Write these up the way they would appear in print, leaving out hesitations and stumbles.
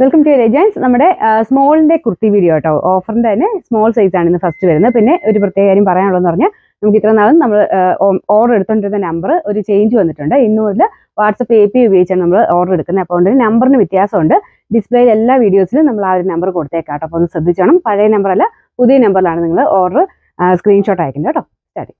Welcome to legends. നമ്മുടെ സ്മോളിന്റെ kurti video കേട്ടോ. ഓഫറിന്റെ തന്നെ സ്മോൾ സൈസ് ആണ് ഇന്ന് ഫസ്റ്റ് വരുന്നത്. പിന്നെ ഒരു പ്രത്യേക കാര്യം പറയാനുള്ളതെന്ന് പറഞ്ഞാൽ നമുക്ക് ഇത്ര നാളും നമ്മൾ ഓർഡർ എടുത്തോണ്ടിരുന്ന നമ്പർ ഒരു ചേഞ്ച് വന്നിട്ടുണ്ട്. ഇന്നു മുതൽ വാട്സപ്പ് API ഉപയോഗിച്ചാണ് നമ്മൾ ഓർഡർ എടുക്കുന്നത്. അപ്പോൾ അതുകൊണ്ട് നമ്പറിന് വ്യത്യാസമുണ്ട്. ഡിസ്പ്ലേയിൽ എല്ലാ വീഡിയോസിലും നമ്മൾ ആ ഒരു നമ്പർ കൊടുത്തേക്കാം കേട്ടോ. അപ്പോൾ ഒന്ന് ശ്രദ്ധിച്ചോണം. പഴയ നമ്പറല്ല, പുതിയ നമ്പറിലാണ് നിങ്ങൾ ഓർഡർ സ്ക്രീൻഷോട്ട് അയക്കുന്നത് കേട്ടോ. സ്റ്റാർട്ട്.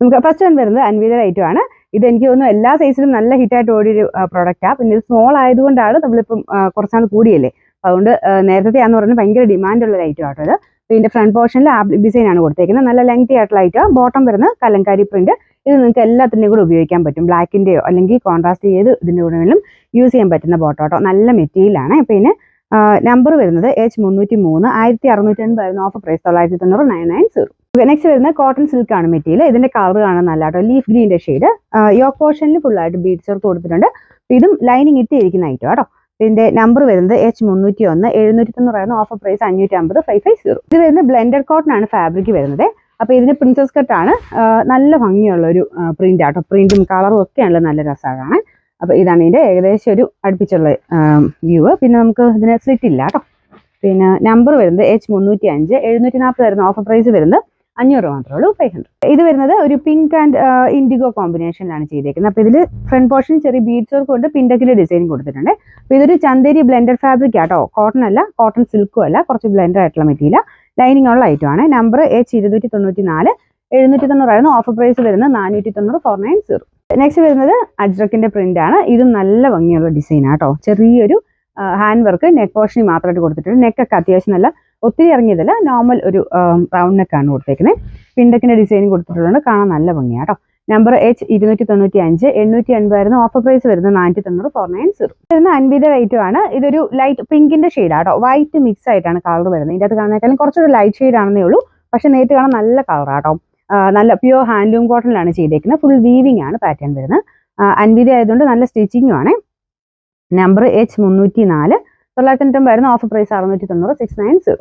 നമുക്ക് ഫസ്റ്റ് വൺ വരുന്നത് അൻവിതയുടെ ഐറ്റം ആണ്. ഇത് എനിക്ക് തോന്നുന്നു എല്ലാ സൈസിലും നല്ല ഹിറ്റായിട്ട് ഓടിയൊരു പ്രോഡക്റ്റാണ്. പിന്നെ ഇത് സ്മോൾ ആയതുകൊണ്ടാണ് നമ്മളിപ്പം കുറച്ചാൾ കൂടിയല്ലേ, അതുകൊണ്ട് നേരത്തെ ആണെന്ന് പറഞ്ഞാൽ ഭയങ്കര ഡിമാൻഡുള്ള ഒരു ഐറ്റം ആട്ടോ ഇത്. ഇതിന്റെ ഫ്രണ്ട് പോർഷനിൽ ആപ്ലിക് ഡിസൈൻ ആണ് കൊടുത്തേക്കുന്നത്. നല്ല ലെങ്തി ആയിട്ടുള്ള ഐറ്റം. ബോട്ടം വരുന്ന കലങ്കാരി പ്രിന്റ്. ഇത് നിങ്ങൾക്ക് എല്ലാത്തിൻ്റെയും കൂടെ ഉപയോഗിക്കാൻ പറ്റും. ബ്ലാക്കിന്റെയോ അല്ലെങ്കിൽ കോൺട്രാസ്റ്റ് ചെയ്ത് ഇതിൻ്റെ കൂടെ വേണമെങ്കിലും യൂസ് ചെയ്യാൻ പറ്റുന്ന ബോട്ടം കേട്ടോ. നല്ല മെറ്റീരിയലാണ്. പിന്നെ നമ്പർ വരുന്നത് H303, 1650 ഓഫർ പ്രൈസ് 990. നെക്സ്റ്റ് വരുന്നത് കോട്ടൺ സിൽക്ക് ആണ് മെറ്റീരിയൽ. ഇതിന്റെ കളർ കാണാൻ നല്ല കേട്ടോ, ലീഫ് ഗ്രീൻ്റെ ഷെയ്ഡ്. യോക്ക് പോർഷനിൽ ഫുള്ളായിട്ട് ബീഡ്സ് വർക്ക് കൊടുത്തിട്ടുണ്ട്. ഇതും ലൈനിങ് ഇട്ടിരിക്കുന്ന ഐറ്റം കേട്ടോ. ഇതിന്റെ നമ്പർ വരുന്നത് H301, 790 ഓഫർ പ്രൈസ് 550, 550. ഇത് വരുന്നത് ബ്ലെൻഡഡ് കോട്ടൺ ആണ് ഫാബ്രിക് വരുന്നത്. അപ്പോൾ ഇതിന് പ്രിൻസസ് കട്ട് ആണ്. നല്ല ഭംഗിയുള്ള ഒരു പ്രിന്റ് ആട്ടോ. പ്രിന്റും കളറും ഒക്കെയാണല്ലോ നല്ല രസമാണ്. അപ്പോൾ ഇതാണ് ഇതിന്റെ ഏകദേശം ഒരു അടുപ്പിച്ചുള്ള വ്യൂ. പിന്നെ നമുക്ക് ഇതിന് സ്ലിറ്റ് ഇല്ല കേട്ടോ. പിന്നെ നമ്പർ വരുന്നത് H305, 740 ഓഫർ പ്രൈസ് വരുന്നത് 500 മാത്രമേ ഉള്ളൂ, 500. ഇത് വരുന്നത് ഒരു പിങ്ക് ആൻഡ് ഇൻഡിഗോ കോമ്പിനേഷനിലാണ് ചെയ്തേക്കുന്നത്. അപ്പോൾ ഇതിൽ ഫ്രണ്ട് പോർഷൻ ചെറിയ ബീഡ്സ് വർക്ക് കൊണ്ട് പിൻഡക്കിലെ ഡിസൈൻ കൊടുത്തിട്ടുണ്ട്. അപ്പോൾ ഇതൊരു ചന്തേരി ബ്ലെൻഡഡ് ഫാബ്രിക് ആട്ടോ. കോട്ടൺ അല്ല, കോട്ടൺ സിൽക്കും അല്ല, കുറച്ച് ബ്ലെൻഡഡ് ആയിട്ടുള്ള മെറ്റീരിയൽ. ലൈനിങ് ഉള്ള ഐറ്റം ആണ്. നമ്പർ H294, 790 ഓഫർ പ്രൈസ് വരുന്നത് 490, 490. നെക്സ്റ്റ് വരുന്നത് അജ്രക്കിന്റെ പ്രിന്റ് ആണ്. ഇതും നല്ല ഭംഗിയുള്ള ഡിസൈൻ ആട്ടോ. ചെറിയൊരു ഹാൻഡ് വർക്ക് നെക്ക് പോർഷനിൽ മാത്രമായിട്ട് കൊടുത്തിട്ടുണ്ട്. നെക്കൊക്കെ അത്യാവശ്യം നല്ല ഒത്തിരി ഇറങ്ങിയതല്ല, നോർമൽ ഒരു റൗണ്ട് നെക്കാണ് കൊടുത്തേക്കുന്നത്. പിണ്ടക്കിന്റെ ഡിസൈനും കൊടുത്തിട്ടുള്ളത് കാണാൻ നല്ല ഭംഗിയാട്ടോ. നമ്പർ H295, 880 ഓഫർ പ്രൈസ് വരുന്നത് 490, 490. വരുന്ന അൻവിത ഐറ്റം ആണ്. ഇതൊരു ലൈറ്റ് പിങ്കിന്റെ ഷെയ്ഡാട്ടോ. വൈറ്റ് മിക്സ് ആയിട്ടാണ് കളർ വരുന്നത്. ഇതിൻ്റെ അകത്ത് കാണുന്നേക്കാളും കുറച്ചൊരു ലൈറ്റ് ഷെയ്ഡ് ആണെന്നേ ഉള്ളൂ. പക്ഷെ നേരിട്ട് കാണാൻ നല്ല കളറാട്ടോ. നല്ല പ്യുവർ ഹാൻഡ്ലൂം കോട്ടണിലാണ് ചെയ്തേക്കുന്നത്. ഫുൾ വീവിംഗ് ആണ് പാറ്റേൺ വരുന്നത്. അൻവിത ആയതുകൊണ്ട് നല്ല സ്റ്റിച്ചിങ്ങും ആണ്. Number H304, 990 offer price 690, 690.